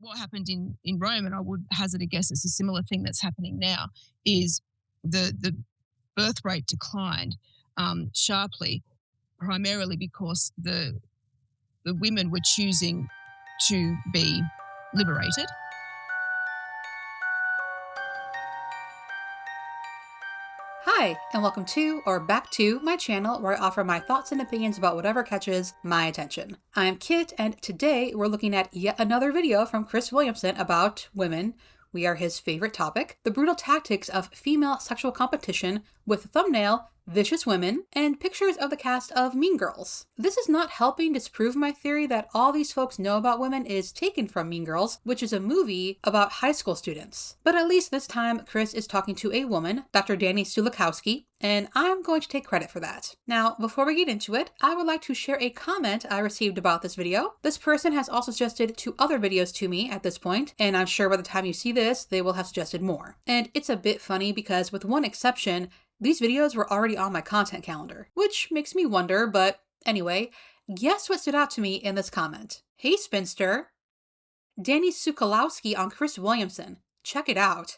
what happened in Rome, and I would hazard a guess it's a similar thing that's happening now, is the birth rate declined sharply, primarily because the women were choosing to be liberated. Hi, and welcome to, or back to, my channel where I offer my thoughts and opinions about whatever catches my attention. I'm Kit, and today we're looking at yet another video from Chris Williamson about women. We are his favorite topic, the brutal tactics of female sexual competition, with the thumbnail, Vicious Women, and pictures of the cast of Mean Girls. This is not helping disprove my theory that all these folks know about women is taken from Mean Girls, which is a movie about high school students. But at least this time, Chris is talking to a woman, Dr. Dani Sulikowski, and I'm going to take credit for that. Now, before we get into it, I would like to share a comment I received about this video. This person has also suggested 2 other videos to me at this point, and I'm sure by the time you see this, they will have suggested more. And it's a bit funny because with one exception, these videos were already on my content calendar, which makes me wonder, but anyway, guess what stood out to me in this comment? Hey spinster, Dani Sulikowski on Chris Williamson. Check it out.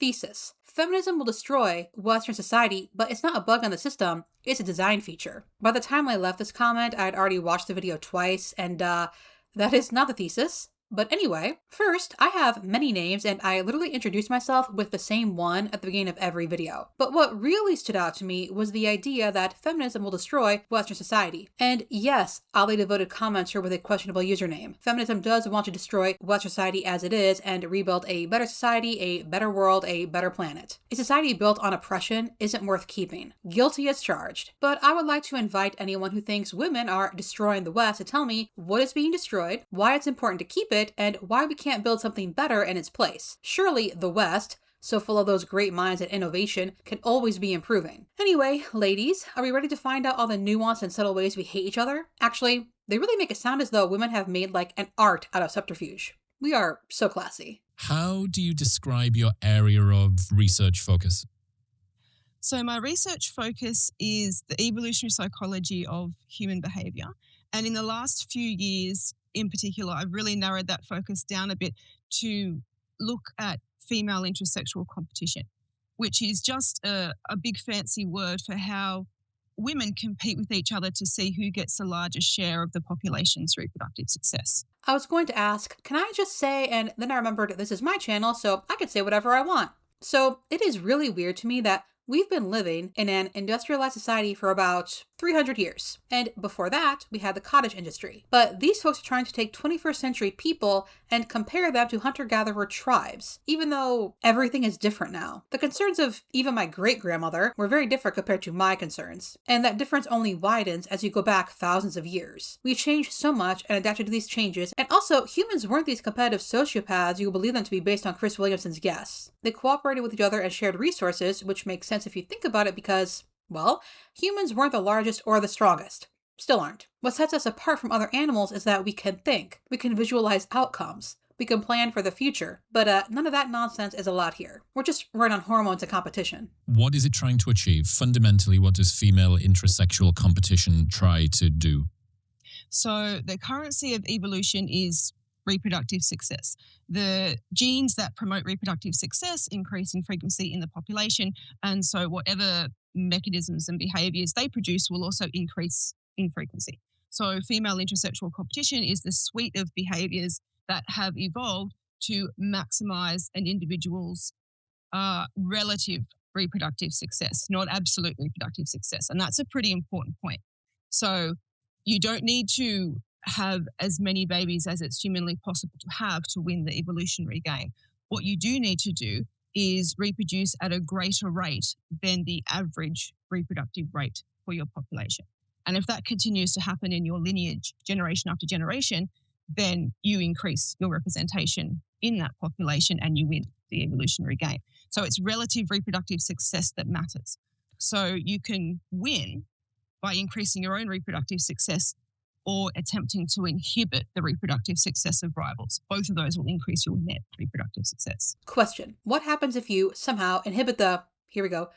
Thesis. Feminism will destroy Western society, but it's not a bug on the system, it's a design feature. By the time I left this comment, I had already watched the video twice, and that is not the thesis. But anyway, first, I have many names and I literally introduced myself with the same one at the beginning of every video. But what really stood out to me was the idea that feminism will destroy Western society. And yes, oddly devoted commenter with a questionable username. Feminism does want to destroy Western society as it is and rebuild a better society, a better world, a better planet. A society built on oppression isn't worth keeping. Guilty as charged. But I would like to invite anyone who thinks women are destroying the West to tell me what is being destroyed, why it's important to keep it, and why we can't build something better in its place. Surely the West, so full of those great minds and innovation, can always be improving. Anyway, ladies, are we ready to find out all the nuanced and subtle ways we hate each other? Actually, they really make it sound as though women have made like an art out of subterfuge. We are so classy. How do you describe your area of research focus? So my research focus is the evolutionary psychology of human behavior. And in the last few years, in particular, I've really narrowed that focus down a bit to look at female intersexual competition, which is just a big fancy word for how women compete with each other to see who gets the largest share of the population's reproductive success. I was going to ask, can I just say, and then I remembered this is my channel, so I could say whatever I want. So it is really weird to me that we've been living in an industrialized society for about 300 years. And before that, we had the cottage industry. But these folks are trying to take 21st century people and compare them to hunter-gatherer tribes, even though everything is different now. The concerns of even my great-grandmother were very different compared to my concerns. And that difference only widens as you go back thousands of years. We've changed so much and adapted to these changes. And also, humans weren't these competitive sociopaths you believe them to be based on Chris Williamson's guess. They cooperated with each other and shared resources, which makes sense if you think about it because, well, humans weren't the largest or the strongest. Still aren't. What sets us apart from other animals is that we can think. We can visualize outcomes. We can plan for the future. But none of that nonsense is allowed here. We're just running on hormones and competition. What is it trying to achieve? Fundamentally, what does female intrasexual competition try to do? So the currency of evolution is reproductive success. The genes that promote reproductive success increase in frequency in the population, and so whatever mechanisms and behaviors they produce will also increase in frequency. So female intersexual competition is the suite of behaviors that have evolved to maximize an individual's relative reproductive success, not absolute reproductive success. And that's a pretty important point. So you don't need to have as many babies as it's humanly possible to have to win the evolutionary game. What you do need to do is reproduce at a greater rate than the average reproductive rate for your population. And if that continues to happen in your lineage, generation after generation, then you increase your representation in that population and you win the evolutionary game. So it's relative reproductive success that matters. So you can win by increasing your own reproductive success or attempting to inhibit the reproductive success of rivals. Both of those will increase your net reproductive success. Question. What happens if you somehow inhibit the, here we go,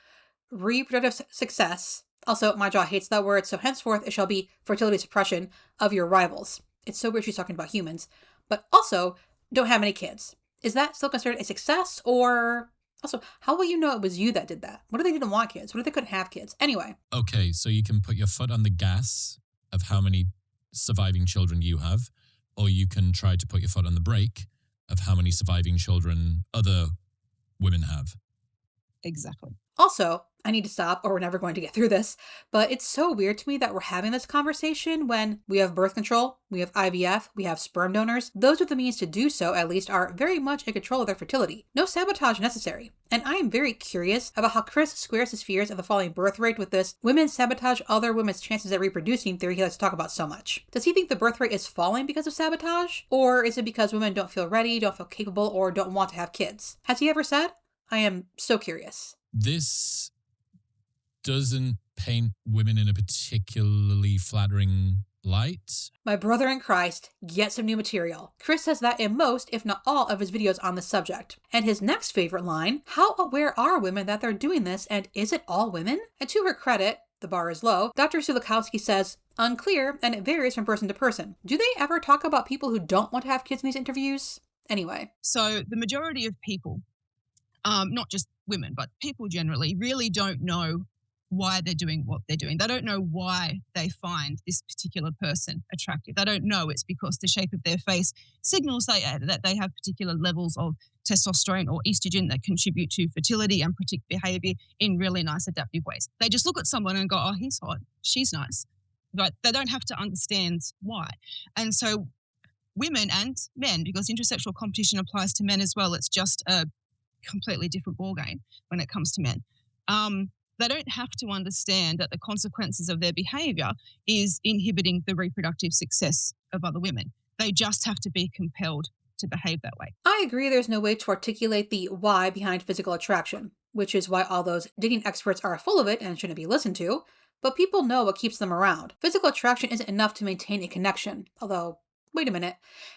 reproductive success? Also, my jaw hates that word, so henceforth it shall be fertility suppression of your rivals. It's so weird she's talking about humans. But also, don't have any kids. Is that still considered a success? Or also, how will you know it was you that did that? What if they didn't want kids? What if they couldn't have kids? Anyway. Okay, so you can put your foot on the gas of how many surviving children you have, or you can try to put your foot on the brake of how many surviving children other women have. Exactly. Also, I need to stop or we're never going to get through this, but it's so weird to me that we're having this conversation when we have birth control, we have IVF, we have sperm donors. Those with the means to do so, at least, are very much in control of their fertility. No sabotage necessary. And I am very curious about how Chris squares his fears of the falling birth rate with this women sabotage other women's chances at reproducing theory he likes to talk about so much. Does he think the birth rate is falling because of sabotage? Or is it because women don't feel ready, don't feel capable, or don't want to have kids? Has he ever said? I am so curious. This doesn't paint women in a particularly flattering light. My brother in Christ, get some new material. Chris says that in most, if not all, of his videos on the subject. And his next favorite line, how aware are women that they're doing this, and is it all women? And to her credit, the bar is low, Dr. Sulikowski says, unclear, and it varies from person to person. Do they ever talk about people who don't want to have kids in these interviews? Anyway. So the majority of people, not just women, but people generally, really don't know why they're doing what they're doing. They don't know why they find this particular person attractive. They don't know it's because the shape of their face signals that they have particular levels of testosterone or estrogen that contribute to fertility and predict behavior in really nice adaptive ways. They just look at someone and go, oh, he's hot, she's nice. But they don't have to understand why. And so women and men, because intersexual competition applies to men as well, it's just a completely different ballgame when it comes to men. They don't have to understand that the consequences of their behavior is inhibiting the reproductive success of other women. They just have to be compelled to behave that way. I agree there's no way to articulate the why behind physical attraction, which is why all those dating experts are full of it and shouldn't be listened to, but people know what keeps them around. Physical attraction isn't enough to maintain a connection, although wait a minute,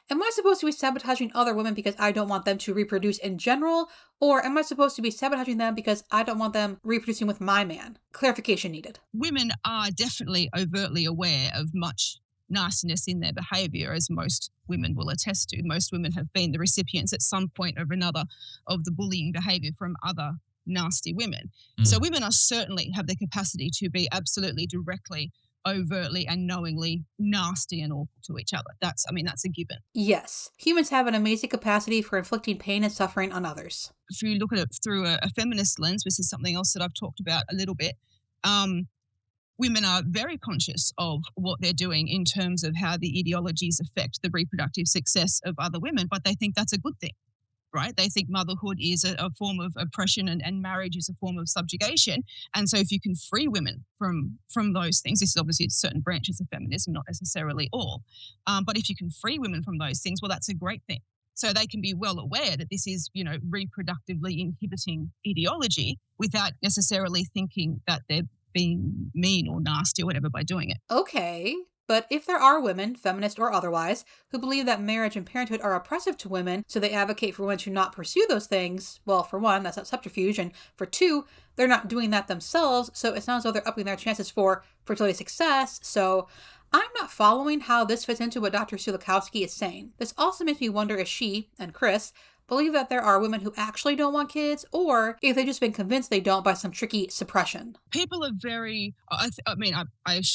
am I supposed to be sabotaging other women because I don't want them to reproduce in general? Or am I supposed to be sabotaging them because I don't want them reproducing with my man? Clarification needed. Women are definitely overtly aware of much nastiness in their behavior, as most women will attest to. Most women have been the recipients at some point or another of the bullying behavior from other nasty women. So women are certainly have the capacity to be absolutely directly, overtly and knowingly nasty and awful to each other. That's a given. Yes, humans have an amazing capacity for inflicting pain and suffering on others. If you look at it through a feminist lens, which is something else that I've talked about a little bit, women are very conscious of what they're doing in terms of how the ideologies affect the reproductive success of other women, but they think that's a good thing. Right? They think motherhood is a form of oppression and marriage is a form of subjugation. And so if you can free women from those things, this is obviously certain branches of feminism, not necessarily all, but if you can free women from those things, well, that's a great thing. So they can be well aware that this is, reproductively inhibiting ideology without necessarily thinking that they're being mean or nasty or whatever by doing it. Okay. But if there are women, feminist or otherwise, who believe that marriage and parenthood are oppressive to women, so they advocate for women to not pursue those things, well, for one, that's not subterfuge, and for two, they're not doing that themselves, so it's not as though they're upping their chances for fertility success, so I'm not following how this fits into what Dr. Sulikowski is saying. This also makes me wonder if she, and Chris, believe that there are women who actually don't want kids, or if they've just been convinced they don't by some tricky suppression. People are very, I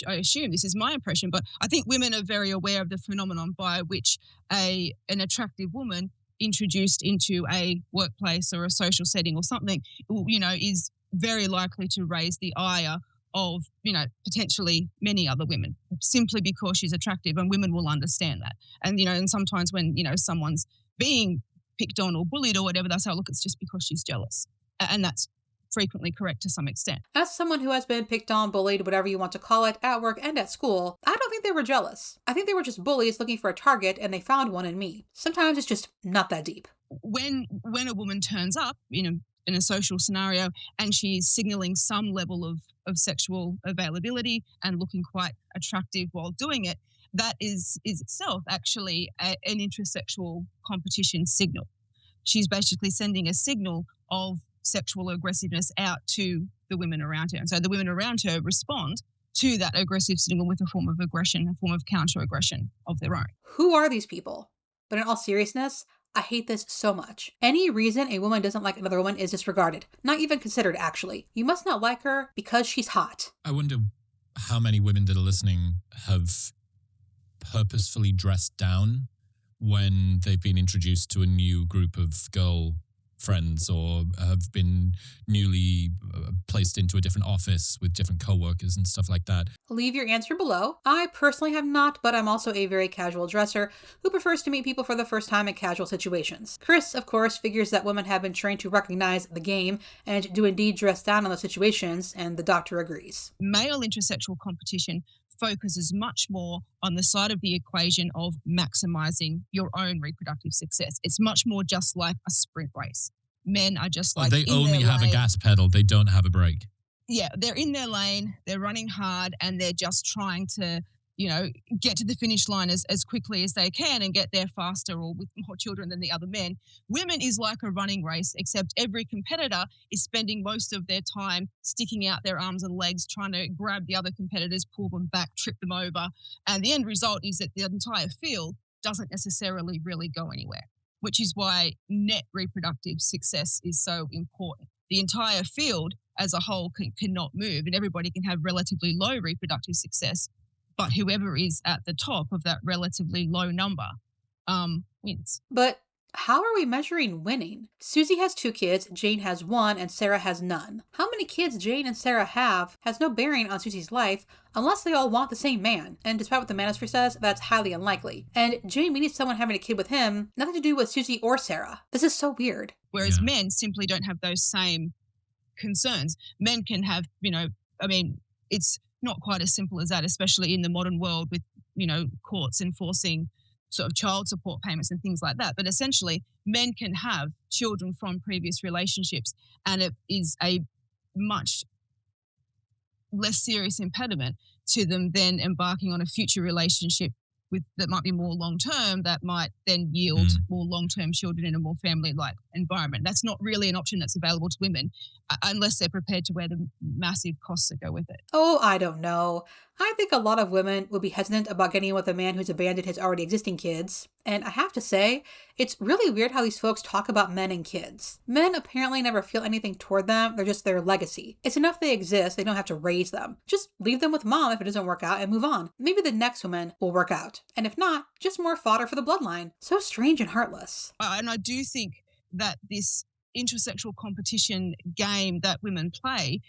assume this is my impression, but I think women are very aware of the phenomenon by which an attractive woman introduced into a workplace or a social setting or something, is very likely to raise the ire of, potentially many other women, simply because she's attractive, and women will understand that. And, and sometimes when, someone's being picked on or bullied or whatever, they'll say, look, it's just because she's jealous. And that's frequently correct to some extent. As someone who has been picked on, bullied, whatever you want to call it, at work and at school, I don't think they were jealous. I think they were just bullies looking for a target, and they found one in me. Sometimes it's just not that deep. When a woman turns up in a social scenario and she's signaling some level of sexual availability and looking quite attractive while doing it, that is itself actually an intersexual competition signal. She's basically sending a signal of sexual aggressiveness out to the women around her. And so the women around her respond to that aggressive signal with a form of aggression, a form of counter-aggression of their own. Who are these people? But in all seriousness, I hate this so much. Any reason a woman doesn't like another woman is disregarded. Not even considered, actually. You must not like her because she's hot. I wonder how many women that are listening have purposefully dressed down when they've been introduced to a new group of girl friends or have been newly placed into a different office with different co-workers and stuff like that. Leave your answer below. I personally have not, but I'm also a very casual dresser who prefers to meet people for the first time in casual situations. Chris, of course, figures that women have been trained to recognize the game and do indeed dress down on those situations, and the doctor agrees. Male intersexual competition focuses much more on the side of the equation of maximizing your own reproductive success. It's much more just like a sprint race. Men are just like they only have a gas pedal, they don't have a brake. Yeah, they're in their lane, they're running hard, and they're just trying to, get to the finish line as quickly as they can and get there faster or with more children than the other men. Women is like a running race, except every competitor is spending most of their time sticking out their arms and legs, trying to grab the other competitors, pull them back, trip them over. And the end result is that the entire field doesn't necessarily really go anywhere, which is why net reproductive success is so important. The entire field as a whole cannot move, and everybody can have relatively low reproductive success, but whoever is at the top of that relatively low number wins. But how are we measuring winning? Susie has 2 kids, Jane has 1, and Sarah has none. How many kids Jane and Sarah have has no bearing on Susie's life unless they all want the same man. And despite what the manosphere says, that's highly unlikely. And Jane meeting someone having a kid with him, nothing to do with Susie or Sarah. This is so weird. Whereas men simply don't have those same concerns. Men can have, it's not quite as simple as that, especially in the modern world with, courts enforcing sort of child support payments and things like that. But essentially, men can have children from previous relationships, and it is a much less serious impediment to them then embarking on a future relationship that might be more long-term, that might then yield more long-term children in a more family-like environment. That's not really an option that's available to women unless they're prepared to wear the massive costs that go with it. Oh, I don't know. I think a lot of women would be hesitant about getting with a man who's abandoned his already existing kids. And I have to say, it's really weird how these folks talk about men and kids. Men apparently never feel anything toward them, they're just their legacy. It's enough they exist, they don't have to raise them. Just leave them with mom if it doesn't work out and move on. Maybe the next woman will work out. And if not, just more fodder for the bloodline. So strange and heartless. And I do think that this intersexual competition game that women play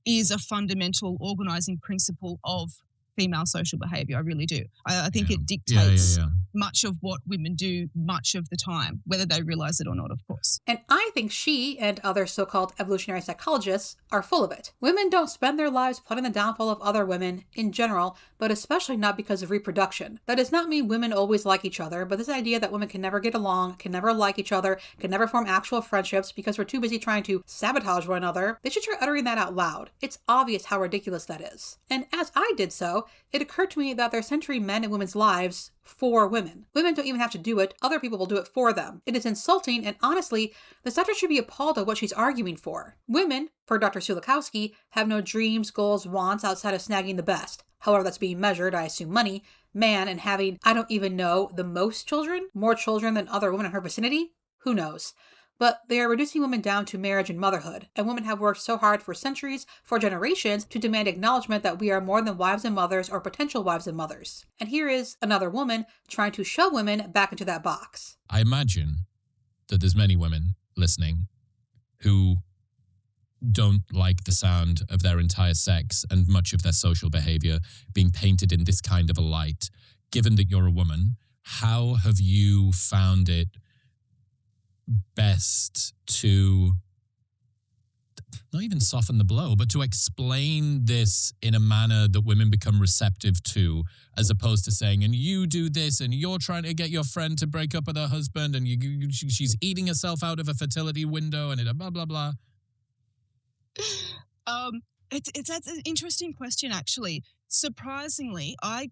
is a fundamental organizing principle of female social behavior. I really do. I think it dictates much of what women do much of the time, whether they realize it or not, of course. And I think she and other so-called evolutionary psychologists are full of it. Women don't spend their lives plotting the downfall of other women in general, but especially not because of reproduction. That does not mean women always like each other, but this idea that women can never get along, can never like each other, can never form actual friendships because we're too busy trying to sabotage one another, they should try uttering that out loud. It's obvious how ridiculous that is. And as I did so, it occurred to me that they're centering men in women's lives for women. Women don't even have to do it, other people will do it for them. It is insulting, and honestly, this doctor should be appalled at what she's arguing for. Women, per Dr. Sulikowski, have no dreams, goals, wants outside of snagging the best. However that's being measured, I assume money. Man, and having, I don't even know, the most children? More children than other women in her vicinity? Who knows? But they are reducing women down to marriage and motherhood, and women have worked so hard for centuries, for generations, to demand acknowledgement that we are more than wives and mothers or potential wives and mothers. And here is another woman trying to shove women back into that box. I imagine that there's many women listening who don't like the sound of their entire sex and much of their social behavior being painted in this kind of a light. Given that you're a woman, how have you found it best to not even soften the blow, but to explain this in a manner that women become receptive to, as opposed to saying, and you do this, and you're trying to get your friend to break up with her husband, and she's eating herself out of a fertility window, and blah, blah, blah. That's an interesting question, actually. Surprisingly, I've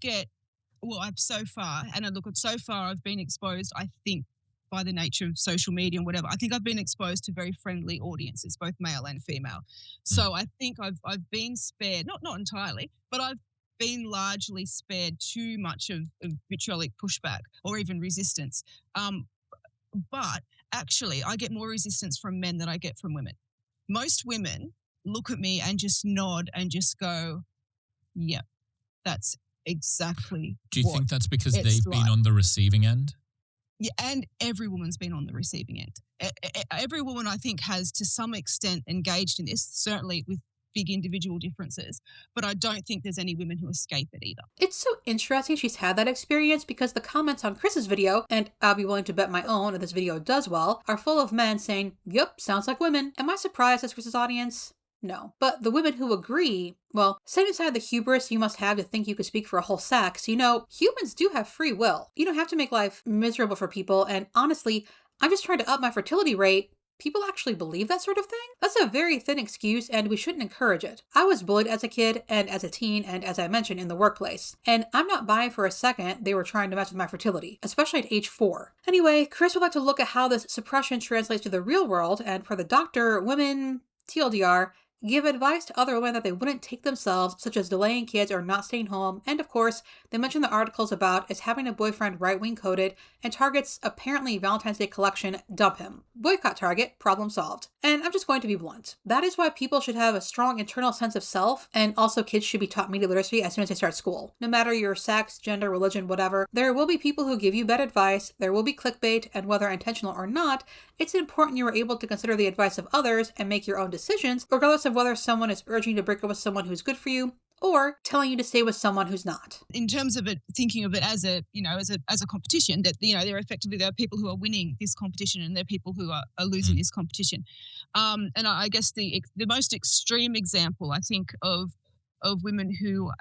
so far I've been exposed, I think, by the nature of social media and whatever. I think I've been exposed to very friendly audiences, both male and female. So I think I've been spared, not entirely, but I've been largely spared too much of vitriolic pushback or even resistance. But actually, I get more resistance from men than I get from women. Most women look at me and just nod and just go, yeah, that's exactly Do you what think that's because it's they've been like. on the receiving end? Yeah, and every woman's been on the receiving end. Every woman, I think, has to some extent engaged in this, certainly with big individual differences. But I don't think there's any women who escape it either. It's so interesting she's had that experience because the comments on Chris's video, and I'll be willing to bet my own that this video does well, are full of men saying, "Yep, sounds like women." Am I surprised as Chris's audience? No. But the women who agree, well, setting aside the hubris you must have to think you could speak for a whole sex, humans do have free will. You don't have to make life miserable for people, and honestly, I'm just trying to up my fertility rate. People actually believe that sort of thing? That's a very thin excuse, and we shouldn't encourage it. I was bullied as a kid, and as a teen, and as I mentioned, in the workplace. And I'm not buying for a second they were trying to mess with my fertility, especially at age 4. Anyway, Chris would like to look at how this suppression translates to the real world, and for the doctor, women, TLDR, give advice to other women that they wouldn't take themselves, such as delaying kids or not staying home, and of course, they mention the articles about is having a boyfriend right-wing coded, and Target's apparently Valentine's Day collection dump him. Boycott Target, problem solved. And I'm just going to be blunt. That is why people should have a strong internal sense of self, and also kids should be taught media literacy as soon as they start school. No matter your sex, gender, religion, whatever, there will be people who give you bad advice, there will be clickbait, and whether intentional or not, it's important you are able to consider the advice of others and make your own decisions, regardless of whether someone is urging you to break up with someone who's good for you or telling you to stay with someone who's not. In terms of it, thinking of it as a competition, that there are people who are winning this competition and there are people who are losing this competition. And I guess the most extreme example, I think, of women who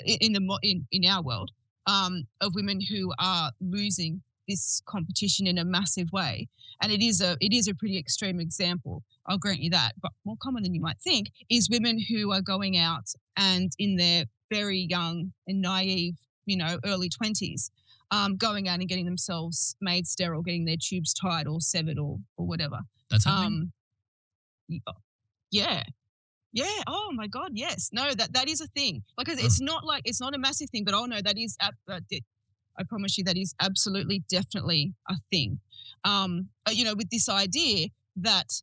in our world, of women who are losing this competition in a massive way, and it is a pretty extreme example, I'll grant you that, but more common than you might think, is women who are going out and in their very young and naive, early 20s, going out and getting themselves made sterile, getting their tubes tied or severed or whatever. That's happening? Yeah. Yeah. Oh my God. Yes. No, that is a thing. Like, it's not a massive thing, but no, that is, I promise you, that is absolutely, definitely a thing. With this idea that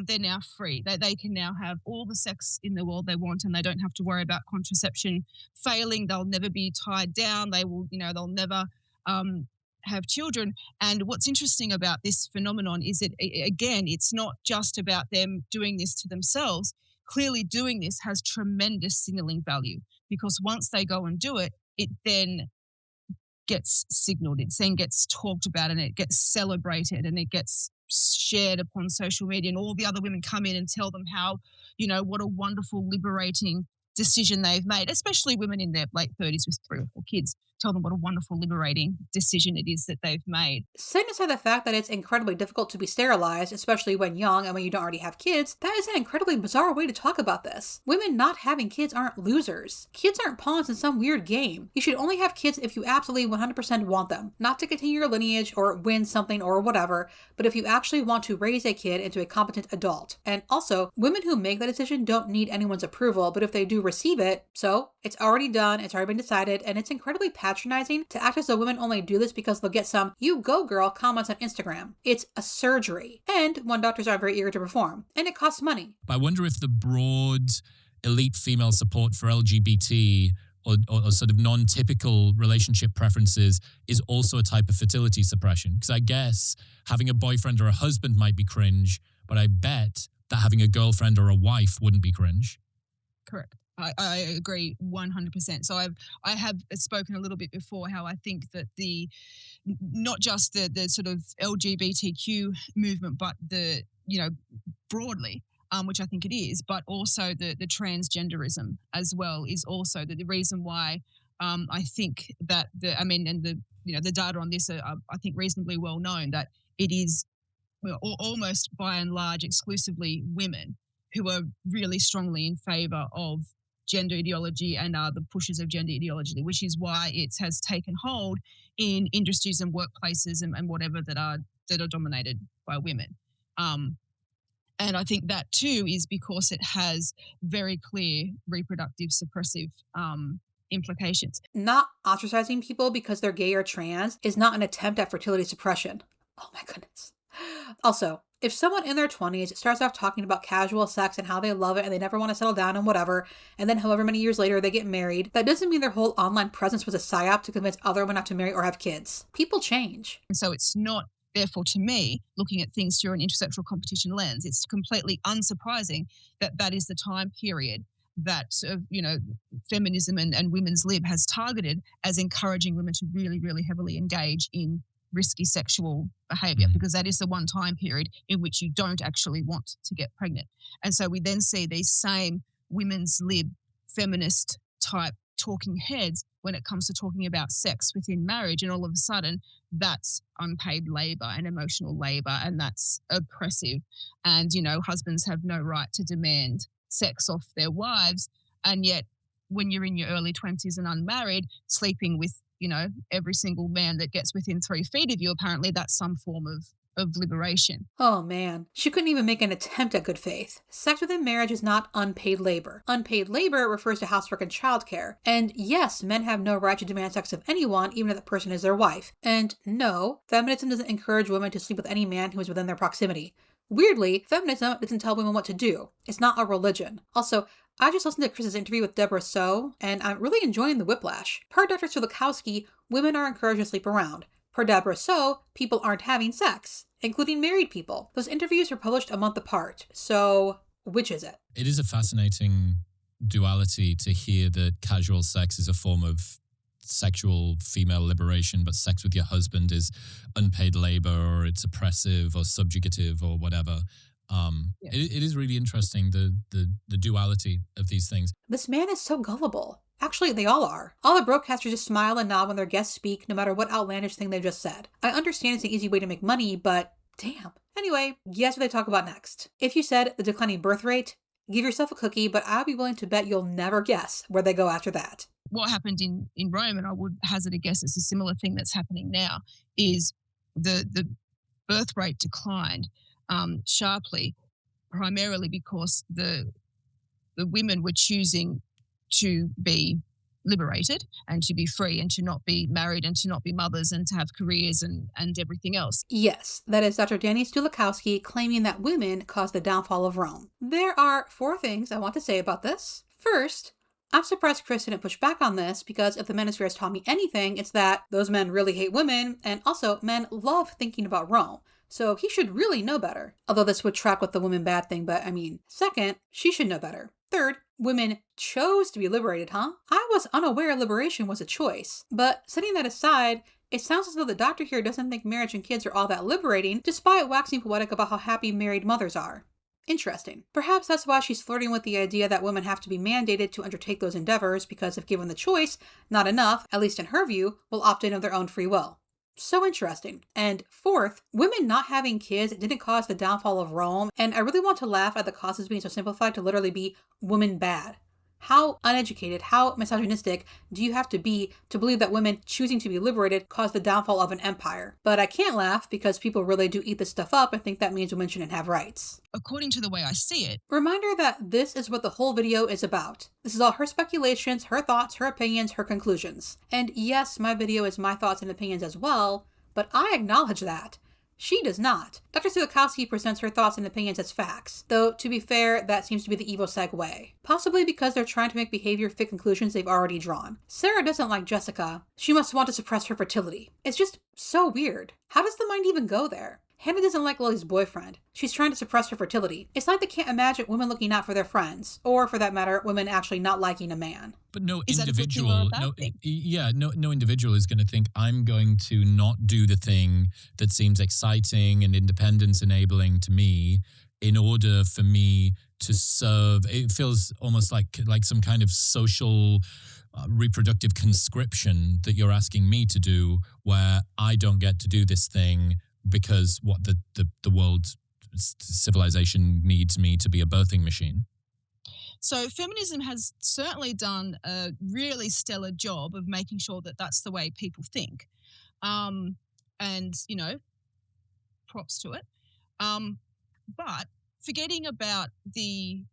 they're now free, they can now have all the sex in the world they want, and they don't have to worry about contraception failing. They'll never be tied down. They'll never have children. And what's interesting about this phenomenon is that, again, it's not just about them doing this to themselves. Clearly, doing this has tremendous signaling value, because once they go and do it, it then gets signaled, it then gets talked about, and it gets celebrated, and it gets shared upon social media, and all the other women come in and tell them how, what a wonderful, liberating decision they've made, especially women in their late 30s with 3 or 4 kids. Tell them what a wonderful, liberating decision it is that they've made. Setting aside the fact that it's incredibly difficult to be sterilized, especially when young and when you don't already have kids, that is an incredibly bizarre way to talk about this. Women not having kids aren't losers. Kids aren't pawns in some weird game. You should only have kids if you absolutely 100% want them. Not to continue your lineage or win something or whatever, but if you actually want to raise a kid into a competent adult. And also, women who make that decision don't need anyone's approval, but if they do receive it, so it's already done, it's already been decided, and it's incredibly patronizing to act as though women only do this because they'll get some "you go girl" comments on Instagram. It's a surgery, and one doctors are very eager to perform, and it costs money. But I wonder if the broad elite female support for LGBT or sort of non-typical relationship preferences is also a type of fertility suppression. Because I guess having a boyfriend or a husband might be cringe, but I bet that having a girlfriend or a wife wouldn't be cringe. Correct. I agree 100%. So I have spoken a little bit before how I think that not just the sort of LGBTQ movement, but broadly, which I think it is, but also the transgenderism as well is also the reason why I think that the data on this are, I think, reasonably well known, that it is almost by and large exclusively women who are really strongly in favour of gender ideology and are the pushers of gender ideology, which is why it has taken hold in industries and workplaces and whatever that are dominated by women. And I think that too is because it has very clear reproductive suppressive implications. Not ostracizing people because they're gay or trans is not an attempt at fertility suppression. Oh my goodness. Also, if someone in their 20s starts off talking about casual sex and how they love it and they never want to settle down and whatever, and then however many years later they get married, that doesn't mean their whole online presence was a psyop to convince other women not to marry or have kids. People change. And so it's not, therefore, to me, looking at things through an intersectional competition lens, it's completely unsurprising that that is the time period that feminism and women's lib has targeted as encouraging women to really, really heavily engage in risky sexual behavior, Mm. because that is the one time period in which you don't actually want to get pregnant. And so we then see these same women's lib feminist type talking heads when it comes to talking about sex within marriage, and all of a sudden that's unpaid labor and emotional labor, and that's oppressive, and husbands have no right to demand sex off their wives. And yet when you're in your early 20s and unmarried, sleeping with every single man that gets within 3 feet of you, apparently that's some form of liberation. Oh man, she couldn't even make an attempt at good faith. Sex within marriage is not unpaid labor. Unpaid labor refers to housework and childcare. And yes, men have no right to demand sex of anyone, even if that person is their wife. And no, feminism doesn't encourage women to sleep with any man who is within their proximity. Weirdly, feminism doesn't tell women what to do. It's not a religion. Also, I just listened to Chris's interview with Deborah So, and I'm really enjoying the whiplash. Per Dr. Sulikowski, women are encouraged to sleep around. Per Deborah So, people aren't having sex, including married people. Those interviews were published a month apart, so which is it? It is a fascinating duality to hear that casual sex is a form of sexual female liberation, but sex with your husband is unpaid labor, or it's oppressive or subjugative or whatever. Yeah. It is really interesting, the duality of these things. This man is so gullible. Actually, they all are. All the broadcasters just smile and nod when their guests speak, no matter what outlandish thing they just said. I understand it's an easy way to make money, but damn. Anyway, guess what they talk about next. If you said the declining birth rate, give yourself a cookie, but I'll be willing to bet you'll never guess where they go after that. What happened in Rome, and I would hazard a guess it's a similar thing that's happening now, is the birth rate declined sharply, primarily because the women were choosing to be liberated and to be free and to not be married and to not be mothers and to have careers and everything else. Yes, that is Dr. Dani Sulikowski claiming that women caused the downfall of Rome. There are 4 things I want to say about this. First, I'm surprised Chris didn't push back on this, because if the manosphere has taught me anything, it's that those men really hate women, and also men love thinking about Rome. So he should really know better. Although this would track with the women bad thing, but I mean, second, she should know better. Third, women chose to be liberated, huh? I was unaware liberation was a choice. But setting that aside, it sounds as though the doctor here doesn't think marriage and kids are all that liberating, despite waxing poetic about how happy married mothers are. Interesting. Perhaps that's why she's flirting with the idea that women have to be mandated to undertake those endeavors, because if given the choice, not enough, at least in her view, will opt in of their own free will. So interesting. And fourth, women not having kids didn't cause the downfall of Rome, and I really want to laugh at the causes being so simplified to literally be women bad. How uneducated, how misogynistic do you have to be to believe that women choosing to be liberated caused the downfall of an empire? But I can't laugh, because people really do eat this stuff up and think that means women shouldn't have rights. According to the way I see it, Reminder that this is what the whole video is about. This is all her speculations, her thoughts, her opinions, her conclusions. And yes, my video is my thoughts and opinions as well, but I acknowledge that. She does not. Dr. Sulikowski presents her thoughts and opinions as facts, though to be fair, that seems to be the evil segue. Possibly because they're trying to make behavior fit conclusions they've already drawn. Sarah doesn't like Jessica. She must want to suppress her fertility. It's just so weird. How does the mind even go there? Hannah doesn't like Lily's boyfriend. She's trying to suppress her fertility. It's like they can't imagine women looking out for their friends, or for that matter, women actually not liking a man. But no Is that a good thing or individual, a bad thing? no individual is going to think, I'm going to not do the thing that seems exciting and independence enabling to me in order for me to serve. It feels almost like some kind of social reproductive conscription that you're asking me to do, where I don't get to do this thing because what the world civilization needs me to be a birthing machine. So feminism has certainly done a really stellar job of making sure that that's the way people think. And, props to it. But forgetting about the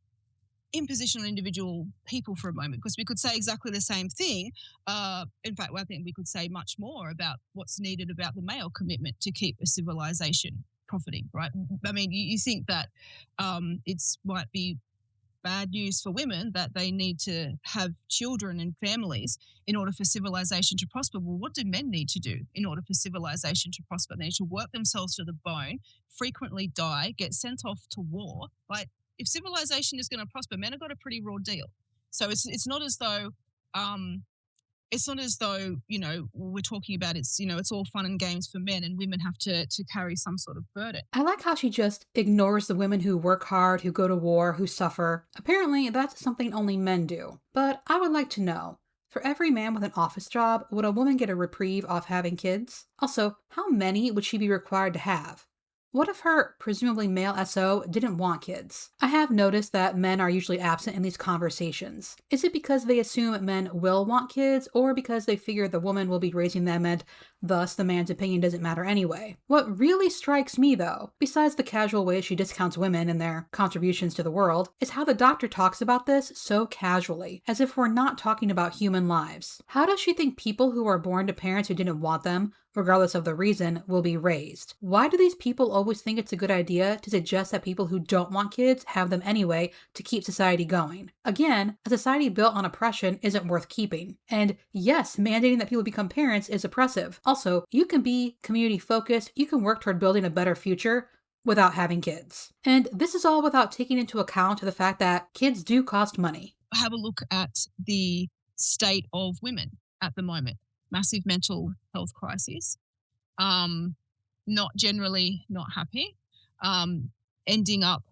imposition on individual people for a moment, because we could say exactly the same thing. In fact, I think we could say much more about what's needed about the male commitment to keep a civilization profiting, right? I mean, you think that it's might be bad news for women that they need to have children and families in order for civilization to prosper. Well, what do men need to do in order for civilization to prosper? They need to work themselves to the bone, frequently die, get sent off to war. Like, if civilization is going to prosper, men have got a pretty raw deal. So it's not as though we're talking about it's all fun and games for men and women have to carry some sort of burden. I like how she just ignores the women who work hard, who go to war, who suffer. Apparently, that's something only men do. But I would like to know, for every man with an office job, would a woman get a reprieve off having kids? Also, how many would she be required to have? What if her presumably male SO didn't want kids? I have noticed that men are usually absent in these conversations. Is it because they assume men will want kids, or because they figure the woman will be raising them and thus the man's opinion doesn't matter anyway? What really strikes me, though, besides the casual way she discounts women and their contributions to the world, is how the doctor talks about this so casually, as if we're not talking about human lives. How does she think people who are born to parents who didn't want them, regardless of the reason, will be raised? Why do these people always think it's a good idea to suggest that people who don't want kids have them anyway to keep society going? Again, a society built on oppression isn't worth keeping. And yes, mandating that people become parents is oppressive. Also, you can be community focused, you can work toward building a better future without having kids. And this is all without taking into account the fact that kids do cost money. Have a look at the state of women at the moment. Massive mental health crisis, not happy, ending up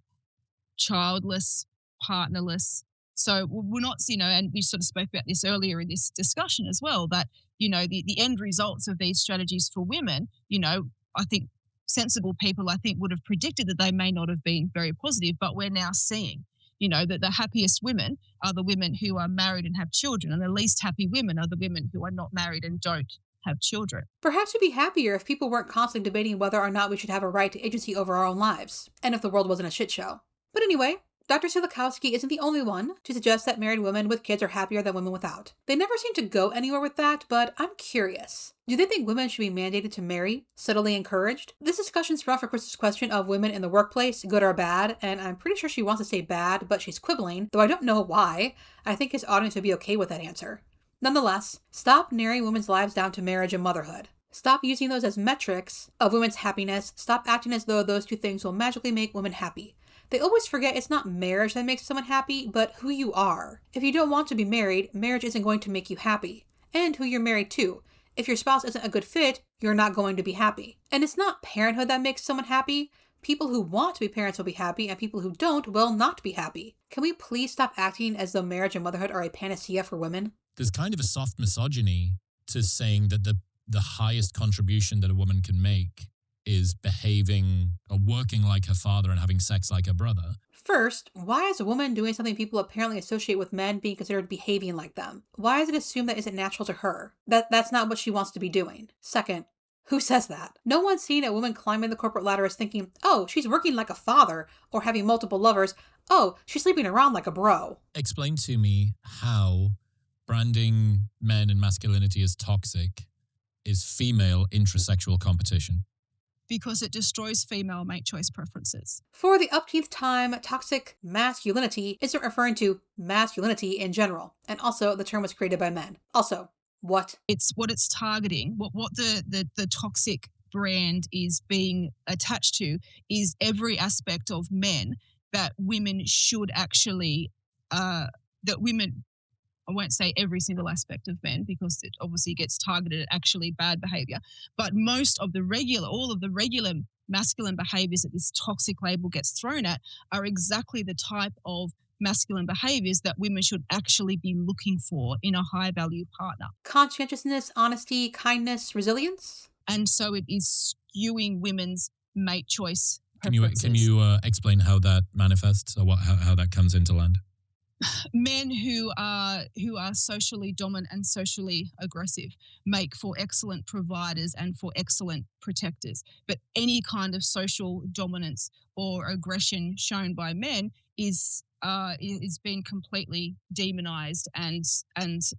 childless, partnerless. So we're not, and we sort of spoke about this earlier in this discussion as well, that, the end results of these strategies for women, I think sensible people, I think, would have predicted that they may not have been very positive, but we're now seeing, that the happiest women are the women who are married and have children, and the least happy women are the women who are not married and don't have children. Perhaps we'd be happier if people weren't constantly debating whether or not we should have a right to agency over our own lives, and if the world wasn't a shit show. But anyway, Dr. Sulikowski isn't the only one to suggest that married women with kids are happier than women without. They never seem to go anywhere with that, but I'm curious. Do they think women should be mandated to marry? Subtly encouraged? This discussion sprung from Chris's question of women in the workplace, good or bad, and I'm pretty sure she wants to say bad, but she's quibbling, though I don't know why. I think his audience would be okay with that answer. Nonetheless, stop narrowing women's lives down to marriage and motherhood. Stop using those as metrics of women's happiness. Stop acting as though those two things will magically make women happy. They always forget it's not marriage that makes someone happy, but who you are. If you don't want to be married, marriage isn't going to make you happy. And who you're married to. If your spouse isn't a good fit, you're not going to be happy. And it's not parenthood that makes someone happy. People who want to be parents will be happy, and people who don't will not be happy. Can we please stop acting as though marriage and motherhood are a panacea for women? There's kind of a soft misogyny to saying that the highest contribution that a woman can make is behaving or working like her father and having sex like her brother. First, why is a woman doing something people apparently associate with men being considered behaving like them? Why is it assumed that isn't natural to her? That's not what she wants to be doing. Second, who says that? No one's seeing a woman climbing the corporate ladder as thinking, oh, she's working like a father, or having multiple lovers. Oh, she's sleeping around like a bro. Explain to me how branding men and masculinity as toxic is female intrasexual competition. Because it destroys female mate choice preferences. For the upteenth time, toxic masculinity isn't referring to masculinity in general. And also, the term was created by men. Also, what? It's what it's targeting, what the toxic brand is being attached to is every aspect of men that women should actually, I won't say every single aspect of men because it obviously gets targeted at actually bad behavior, but all of the regular masculine behaviors that this toxic label gets thrown at are exactly the type of masculine behaviors that women should actually be looking for in a high value partner. Conscientiousness, honesty, kindness, resilience? And so it is skewing women's mate choice Can you preferences. explain how that manifests or how that comes into land? Men who are socially dominant and socially aggressive make for excellent providers and for excellent protectors. But any kind of social dominance or aggression shown by men is is being completely demonized and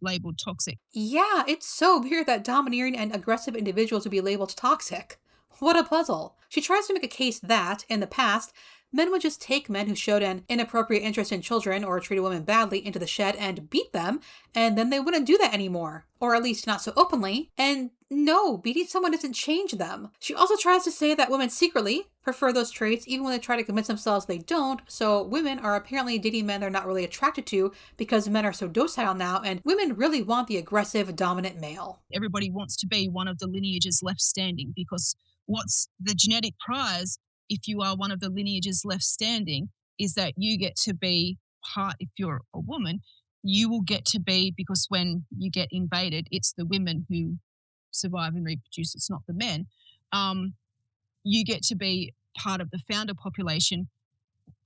labeled toxic. Yeah, it's so weird that domineering and aggressive individuals would be labeled toxic. What a puzzle. She tries to make a case that, in the past, men would just take men who showed an inappropriate interest in children or treated women badly into the shed and beat them, and then they wouldn't do that anymore. Or at least not so openly. And no, beating someone doesn't change them. She also tries to say that women secretly prefer those traits even when they try to convince themselves they don't, so women are apparently dating men they're not really attracted to because men are so docile now, and women really want the aggressive, dominant male. Everybody wants to be one of the lineages left standing, because what's the genetic prize if you are one of the lineages left standing is that you get to be part, if you're a woman, you will get to be, because when you get invaded, it's the women who survive and reproduce, it's not the men. You get to be part of the founder population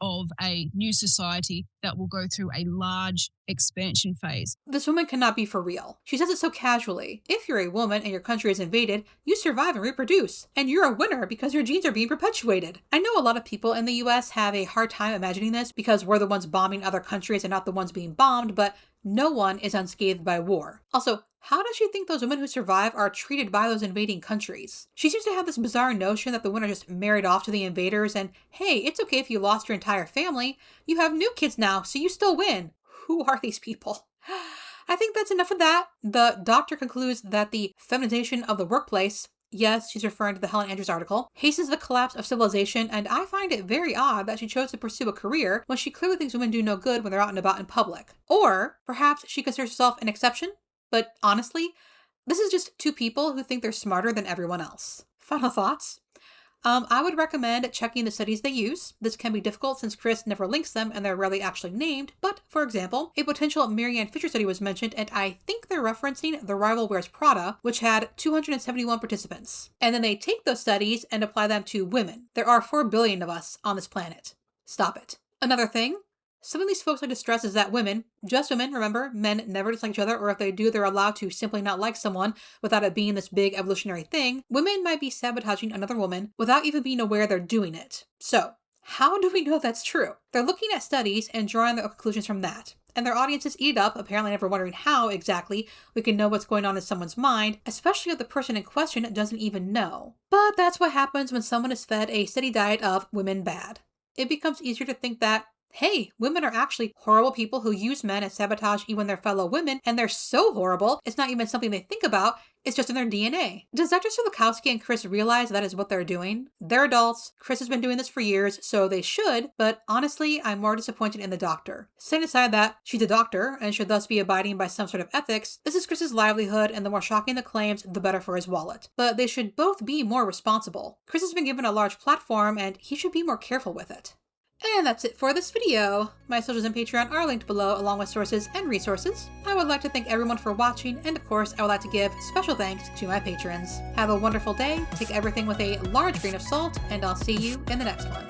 of a new society that will go through a large expansion phase. This woman cannot be for real. She says it so casually. If you're a woman and your country is invaded, you survive and reproduce. And you're a winner because your genes are being perpetuated. I know a lot of people in the US have a hard time imagining this because we're the ones bombing other countries and not the ones being bombed, but no one is unscathed by war. Also, how does she think those women who survive are treated by those invading countries? She seems to have this bizarre notion that the women are just married off to the invaders and, hey, it's okay if you lost your entire family. You have new kids now, so you still win. Who are these people? I think that's enough of that. The doctor concludes that the feminization of the workplace, yes, she's referring to the Helen Andrews article, hastens the collapse of civilization, and I find it very odd that she chose to pursue a career when she clearly thinks women do no good when they're out and about in public. Or perhaps she considers herself an exception? But honestly, this is just two people who think they're smarter than everyone else. Final thoughts? I would recommend checking the studies they use. This can be difficult since Chris never links them and they're rarely actually named, but for example, a potential Marianne Fisher study was mentioned, and I think they're referencing The Rival Wears Prada, which had 271 participants. And then they take those studies and apply them to women. There are 4 billion of us on this planet. Stop it. Another thing, something these folks like to stress is that women, just women, remember, men never dislike each other, or if they do, they're allowed to simply not like someone without it being this big evolutionary thing. Women might be sabotaging another woman without even being aware they're doing it. So, how do we know that's true? They're looking at studies and drawing their conclusions from that. And their audiences eat up, apparently never wondering how exactly we can know what's going on in someone's mind, especially if the person in question doesn't even know. But that's what happens when someone is fed a steady diet of women bad. It becomes easier to think that, hey, women are actually horrible people who use men and sabotage even their fellow women, and they're so horrible, it's not even something they think about, it's just in their DNA. Does Dr. Sulikowski and Chris realize that is what they're doing? They're adults, Chris has been doing this for years, so they should, but honestly, I'm more disappointed in the doctor. Setting aside that she's a doctor and should thus be abiding by some sort of ethics, this is Chris's livelihood, and the more shocking the claims, the better for his wallet. But they should both be more responsible. Chris has been given a large platform, and he should be more careful with it. And that's it for this video. My socials and Patreon are linked below along with sources and resources. I would like to thank everyone for watching, and of course I would like to give special thanks to my patrons. Have a wonderful day, take everything with a large grain of salt, and I'll see you in the next one.